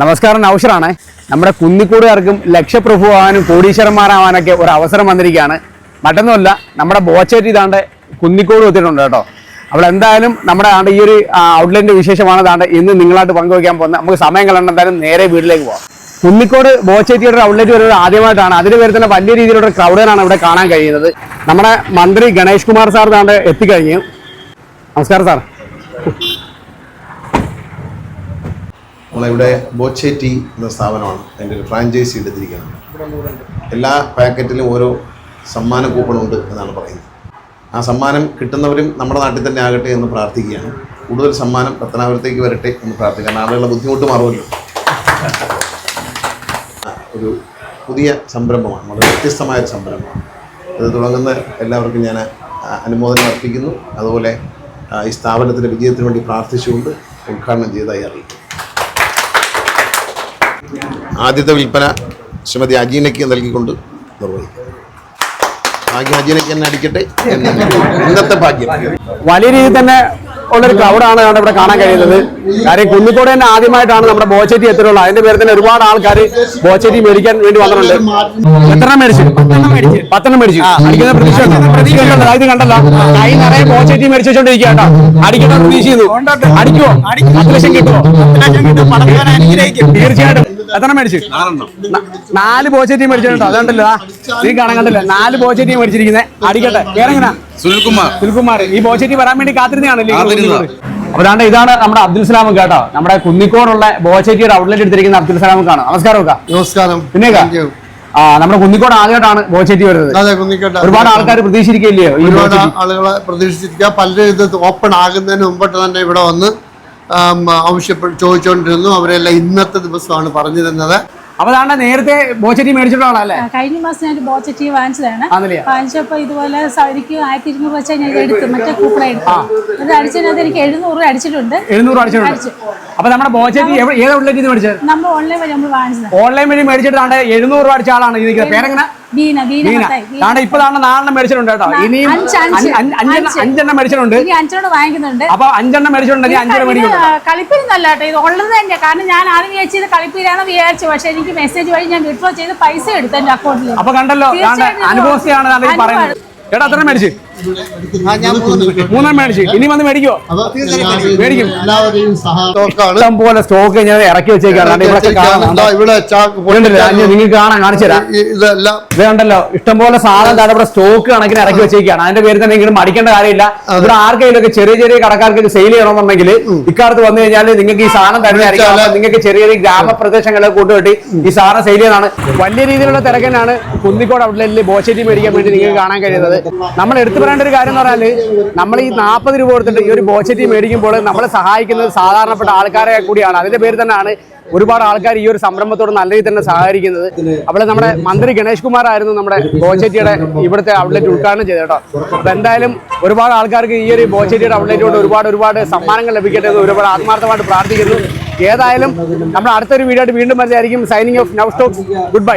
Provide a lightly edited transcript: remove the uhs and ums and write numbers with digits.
നമസ്കാരം, നൗഷറാണ്. നമ്മുടെ കുന്നിക്കോടുകാർക്കും ലക്ഷപ്രഭുവാകാനും കോടീശ്വരന്മാരാവാനൊക്കെ ഒരു അവസരം വന്നിരിക്കുകയാണ്. മറ്റൊന്നുമല്ല, നമ്മുടെ ബോച്ചേറ്റി ഇതാണ്ട് കുന്നിക്കോട് എത്തിയിട്ടുണ്ട് കേട്ടോ. അപ്പോൾ എന്തായാലും നമ്മുടെ ഈ ഒരു ഔട്ട്ലെറ്റിന്റെ വിശേഷമാണ് ഇതാണ്ട് ഇന്ന് നിങ്ങളായിട്ട് പങ്കുവയ്ക്കാൻ പോകുന്നത്. നമുക്ക് സമയം കളയണ്ട, എന്തായാലും നേരെ വീട്ടിലേക്ക് പോകാം. കുന്നിക്കോട് ബോച്ചേറ്റിയുടെ ഔട്ട്ലെറ്റ് വരുന്നത് ആദ്യമായിട്ടാണ്. അതിന് പേര് തന്നെ വലിയ രീതിയിലുള്ള ക്രൗഡിനാണ് ഇവിടെ കാണാൻ കഴിയുന്നത്. നമ്മുടെ മന്ത്രി ഗണേഷ് കുമാർ സാർ ഇതാണ്ട് എത്തിക്കഴിഞ്ഞു. നമസ്കാരം സാർ. നമ്മളിവിടെ ബോച്ചേറ്റി എന്ന സ്ഥാപനമാണ് അതിൻ്റെ ഒരു ഫ്രാഞ്ചൈസി എടുത്തിരിക്കുന്നത്. എല്ലാ പാക്കറ്റിലും ഓരോ സമ്മാന കൂപ്പണുണ്ട് എന്നാണ് പറയുന്നത്. ആ സമ്മാനം കിട്ടുന്നവരും നമ്മുടെ നാട്ടിൽ തന്നെ ആകട്ടെ എന്ന് പ്രാർത്ഥിക്കുകയാണ്. കൂടുതൽ സമ്മാനം പത്തനാപുരത്തേക്ക് വരട്ടെ എന്ന് പ്രാർത്ഥിക്കുകയാണ്. ആളുകളുടെ ബുദ്ധിമുട്ട് മാറുമല്ലോ. ഒരു പുതിയ സംരംഭമാണ്, വളരെ വ്യത്യസ്തമായൊരു സംരംഭമാണ്. അത് തുടങ്ങുന്ന എല്ലാവർക്കും ഞാൻ അനുമോദനം അർപ്പിക്കുന്നു. അതുപോലെ ഈ സ്ഥാപനത്തിൻ്റെ വിജയത്തിന് വേണ്ടി പ്രാർത്ഥിച്ചുകൊണ്ട് ഉദ്ഘാടനം ചെയ്തതായി അറിയിക്കും. ആദ്യത്തെ വിൽപ്പന ശ്രീമതി അജീനയ്ക്ക് നൽകിക്കൊണ്ട് നിർവഹിക്കും. ഭാഗ്യം അജീനയ്ക്ക് തന്നെ അടിക്കട്ടെ. ഇന്നത്തെ ഭാഗ്യം വലിയ രീതിയിൽ തന്നെ ഉള്ളൊരു ക്രൗഡാണ് ഇവിടെ കാണാൻ കഴിയുന്നത്. കാര്യം കുന്നിക്കോട് തന്നെ ആദ്യമായിട്ടാണ് നമ്മുടെ ബോച്ചേറ്റി എത്തിയിട്ടുള്ളത്. അതിന്റെ പേര് തന്നെ ഒരുപാട് ആൾക്കാർ ബോച്ചേറ്റി മേടിക്കാൻ വേണ്ടി വന്നിട്ടുണ്ട്. എത്രണ്ണം മേടിച്ചു? 10 മേടിച്ചു. അടിക്കുന്ന പ്രതീക്ഷ ഇത് കണ്ടല്ലോ, കൈ നിറയെ ബോച്ചേറ്റി മേടിച്ചു വെച്ചോണ്ടിരിക്കുക കേട്ടോ. അടിക്കുന്ന പ്രതീക്ഷ ചെയ്യുന്നു. അടിക്കുവോ? 10 ലക്ഷം കിട്ടുമോ? തീർച്ചയായിട്ടും. എത്ര മേടിച്ചു? 4 ബോച്ചേറ്റി മേടിച്ചിട്ടുണ്ടോ? അതുകൊണ്ടല്ലോ നീ കാണാൻ കണ്ടല്ലോ, 4 ബോച്ചേറ്റി മേടിച്ചിരിക്കുന്നത്. അടിക്കട്ടെ. പേരെങ്ങനാ? സുനിൽകുമാർ. ഈ ബോച്ചേറ്റി വരാൻ വേണ്ടി കാത്തിരുന്നതാണല്ലേ? അപ്പൊ ഇതാണ് നമ്മുടെ അബ്ദുൽ സലാം കേട്ടോ. നമ്മുടെ കുന്നിക്കോടുള്ള ബോച്ചേറ്റിയുടെ ഔട്ട്ലെറ്റ് എടുത്തിരിക്കുന്ന അബ്ദുൽ സലാം കാണാം. നമസ്കാരം. നമസ്കാരം. പിന്നെ നമ്മുടെ കുന്നിക്കോട് ആദ്യമായിട്ടാണ് ബോച്ചേറ്റി വരുന്നത്. ഒരുപാട് ആൾക്കാർ പ്രതീക്ഷിച്ചിരിക്കില്ലയോ? ഒരുപാട് ആളുകളെ പ്രതീക്ഷിച്ചിരിക്കുക. പലരും ഇത് ഓപ്പൺ ആകുന്നതിന് മുമ്പോട്ട് തന്നെ ഇവിടെ വന്ന് ചോദിച്ചുകൊണ്ടിരുന്നു. അവരെല്ലാം ഇന്നത്തെ ദിവസമാണ് പറഞ്ഞു തന്നത്. അപ്പൊ നേരത്തെ ബോച്ചേറ്റി മേടിച്ചിട്ടുള്ളതല്ലേ? കഴിഞ്ഞ മാസം ഞാൻ ബോച്ചേറ്റി വാങ്ങിച്ചതാണ്. വാങ്ങിച്ചപ്പോ ഇതുപോലെ എനിക്ക് 1200 വെച്ചാൽ ഞാൻ എടുത്തു. മറ്റേ കൂപ്പൺ എടുത്തു. ഇത് അടിച്ചതിനകത്ത് എനിക്ക് 700 അടിച്ചിട്ടുണ്ട്. 700 അടിച്ചിട്ടുണ്ട്. അപ്പൊ നമ്മുടെ ബോച്ചേറ്റി ഏത് ഔട്ട്ലെറ്റിൽ നിന്ന് മേടിച്ചത്? നമ്മൾ ഓൺലൈൻ വഴി നമ്മൾ വാങ്ങിച്ചത്. ഓൺലൈൻ വഴി മേടിച്ചിട്ട് 700 അടിച്ച ആളാണ് ഇരിക്കുന്നത്. പേരെങ്ങനെ? ഇപ്പൊ 4 മേടിച്ചിട്ടുണ്ട് കേട്ടോ. ഇനിയും 5 മേടിച്ചിട്ടുണ്ട്. 5 വാങ്ങിക്കുന്നുണ്ട്. അപ്പൊ 5 മേടിച്ചിട്ടുണ്ടെങ്കിൽ 5 മേടിക്കും. കളിപ്പിരുന്നല്ല കേട്ടോ, ഇത് ഉള്ളത് തന്നെയാണ്. കാരണം ഞാൻ ആദ്യം വിചാരിച്ചത് കളിപ്പിരാന്ന് വിചാരിച്ചു. പക്ഷെ എനിക്ക് മെസ്സേജ് വഴി ഞാൻ വിഡ്രോ ചെയ്ത് പൈസ എടുത്തു എന്റെ അക്കൗണ്ടിൽ. അപ്പൊ കണ്ടല്ലോ, അനുഭവസ്ഥയാണ് പറയുന്നത്. ചേട്ടാ എത്ര മേടിച്ചു? 3 മേടിച്ചു. ഇനി വന്ന് മേടിക്കോ? മേടിക്കും. ഇഷ്ടം പോലെ സ്റ്റോക്ക് ഞാൻ ഇറക്കി വെച്ചേക്കാണ്. നിങ്ങൾക്ക് കാണാൻ കാണിച്ചു തരാം. ഇത് കണ്ടല്ലോ, ഇഷ്ടംപോലെ സാധനം ഇവിടെ സ്റ്റോക്ക് കണക്കിന് ഇറക്കി വെച്ചേക്കാണ്. അതിന്റെ പേര് തന്നെ ഇങ്ങനെ മടിക്കേണ്ട കാര്യമില്ല. ഇവിടെ ആർക്കെങ്കിലും ഒക്കെ ചെറിയ ചെറിയ കടക്കാർക്ക് സെയിൽ ചെയ്യണമെന്നുണ്ടെങ്കിൽ ഇക്കാലത്ത് വന്നു കഴിഞ്ഞാൽ നിങ്ങൾക്ക് ഈ സാധനം തരുന്നതായിരിക്കും. നിങ്ങൾക്ക് ചെറിയ ചെറിയ ഗ്രാമപ്രദേശങ്ങളെ കൂട്ടുകെട്ടി ഈ സാധനം സെയിൽ ചെയ്യുന്നതാണ്. വലിയ രീതിയിലുള്ള തിരക്കനാണ് കുന്നിക്കോട് ഔട്ട്ലെറ്റിൽ ബോച്ചേറ്റി മേടിക്കാൻ വേണ്ടി നിങ്ങൾക്ക് കാണാൻ കഴിയുന്നത്. നമ്മൾ എടുത്തു പറയേണ്ട ഒരു കാര്യം എന്ന് പറഞ്ഞാൽ, നമ്മൾ ഈ 40 രൂപ കൊടുത്തിട്ട് ഈ ഒരു ബോച്ചേറ്റി മേടിക്കുമ്പോൾ നമ്മളെ സഹായിക്കുന്നത് സാധാരണപ്പെട്ട ആൾക്കാരെ കൂടിയാണ്. അതിന്റെ പേര് തന്നെയാണ് ഒരുപാട് ആൾക്കാർ ഈ ഒരു സംരംഭത്തോട് നല്ല രീതിയിൽ തന്നെ സഹകരിക്കുന്നത്. അപ്പോൾ നമ്മുടെ മന്ത്രി ഗണേഷ് കുമാർ ആയിരുന്നു നമ്മുടെ ബോച്ചേറ്റിയുടെ ഇവിടുത്തെ ഔട്ട്ലെറ്റ് ഉദ്ഘാടനം ചെയ്തത് കേട്ടോ. അപ്പൊ എന്തായാലും ഒരുപാട് ആൾക്കാർക്ക് ഈ ഒരു ബോച്ചേറ്റിയുടെ ഔട്ട്ലെറ്റോട് ഒരുപാട് സമ്മാനങ്ങൾ ലഭിക്കട്ടെ എന്ന് ഒരുപാട് ആത്മാർത്ഥമായിട്ട് പ്രാർത്ഥിക്കുന്നു. ഏതായാലും നമ്മൾ അടുത്തൊരു വീഡിയോ ആയിട്ട് വീണ്ടും വരുന്നതായിരിക്കും. Signing off now stocks. Good bye.